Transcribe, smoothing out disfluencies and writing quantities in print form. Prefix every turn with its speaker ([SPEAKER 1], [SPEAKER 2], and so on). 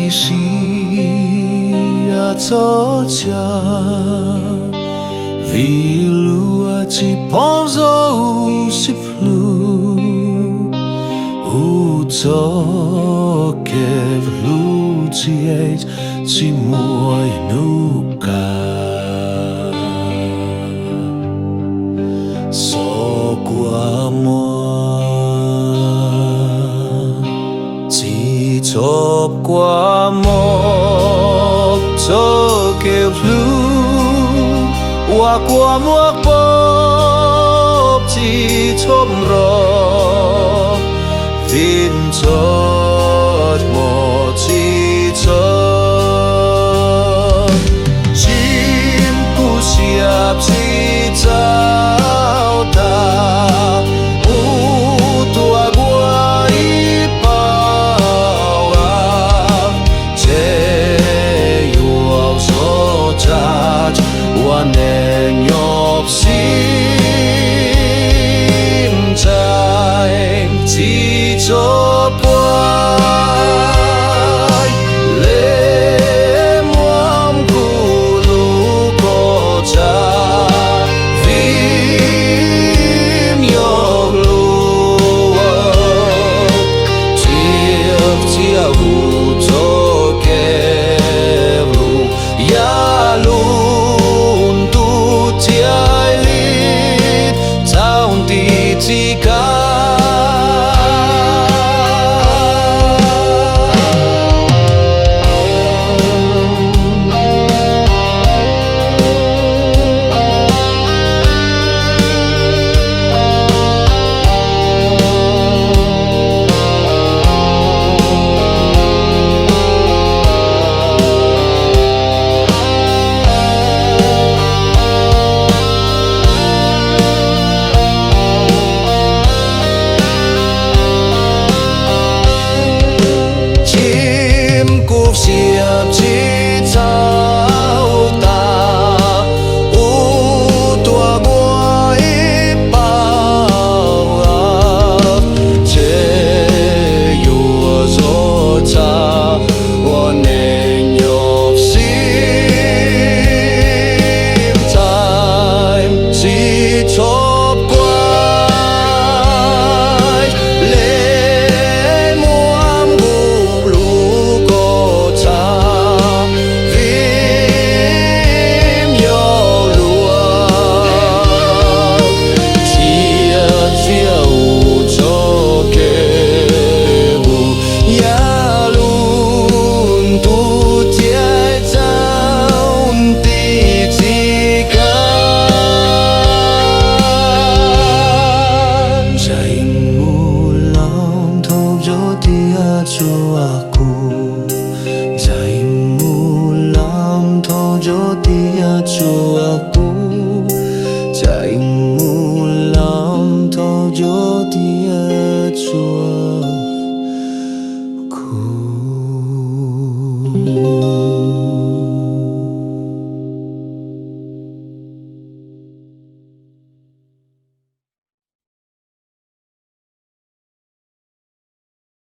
[SPEAKER 1] 是啊作家，vì lúa chỉ bỏ dấu xếp lúa, u cho kẹp lúa chỉ muối nụ ca, so qua mua chỉ chộp qua một cho kẹp lúa, qua mua bóp chỉ chộp rồi vin chót một chỉ chót chim cu xiệp chỉ trao ta u tua qua ít bao à che yêu số cha qua nền nhộp sim trái chỉ cho quay lệ muam cu lu có cha vim nhọc lu chia u cho kê lu ya luôn tu chia lít sao ti chỉ cả xiệp chỉ trao ta u tua qua ít bao à che yêu gió cha qua nền nhộp sim time chỉ chộp qua lệ muam bu lu có cho aku, jaimu lam tho jo tia cho